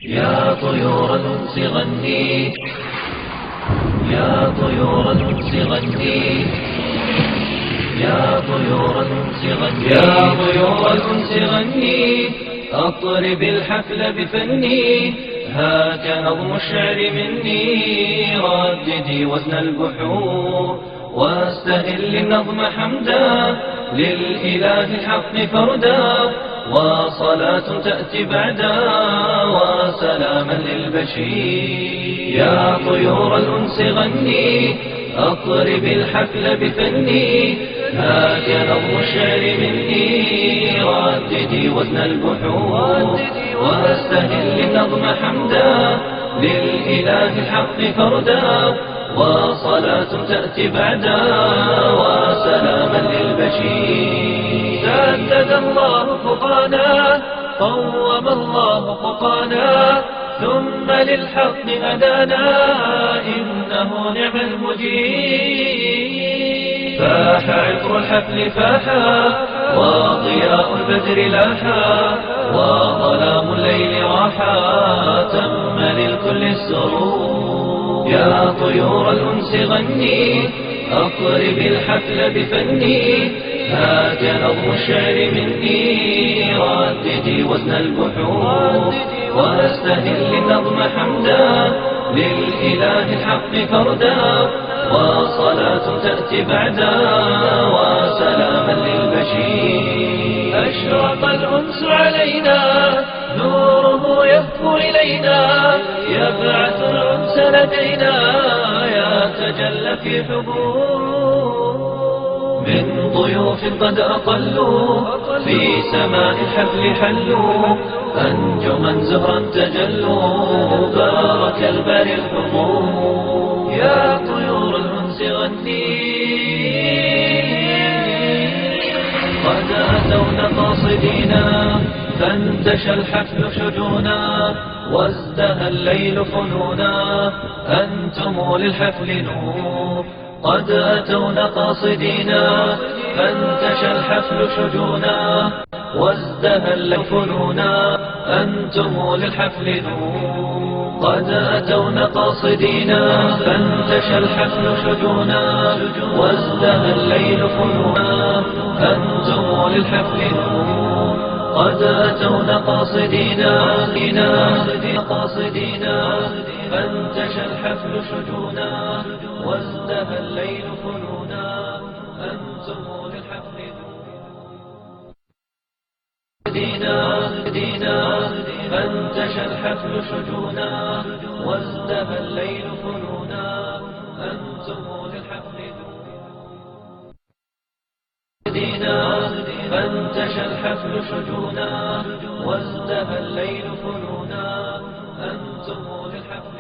يا طيور الأنس غني، يا طيور الأنس غني، يا طيور الأنس غني، يا طيور الأنس غني، أطرب الحفل بفني، هاك نظم الشعر مني، رددي وزن البحور واستهل النظم حمدا للإله الحق فردا، وصلاة تأتي بعدا وسلاما للبشير. يا طيور الأنس غني، أطرب الحفل بفني، هاك نظم الشعر مني، رددي وزن البحور واستهل النظم حمدا للإله الحق فردا، وصلاة تأتي بعدا وسلاما للبشير. سدد الله خطانا، قوم الله خطانا، ثم للحق هدانا، إنه نعم المجيب. فاح عطر الحفل فاحا، وضياء البدر لاحا، وظلام الليل راحا، تم للكل السرور. يا طيور الأنس غني، أطرب الحفل بفني، هاك نظم الشعر مني، رددي وزن البحور واستهل النظم حمدا للإله الحق فردا، وصلاة تأتي بعدا وسلاما للبشير. أشرق الأنس علينا، نوره يهفو إلينا، يبعث الأنس لدينا، يتجلى في حضور من ضيوف قد أطلوا، في سماء الحفل حلوا، أنجما زهرا تجلوا، بارك البر الحضور. يا طيور الأنس غني، قد أتونا قاصدينا، فانتشى الحفل شجونا، وازدهى الليل فنونا، أنتم للحفل نور. قد أتونا قاصدينا، فانتشى الحفل شجونا، وازدهى الليل فنونا، أنتم للحفل نور. قد أتونا قاصدينا، فانتشى الحفل شجونا، وازدهى الليل فنونا، أنتم للحفل نور. قد أتونا قاصدينا، قاصدينا، فانتشى الحفل شجونا، وازدهى الليل فنونا، أنتم للحفل دينا، فانتشى الحفل شجونا، وازدهى الليل فنونا، أنتم للحفل دينا، فانتشى الحفل شجونا، وازدهى الليل فنونا، أنتم للحفل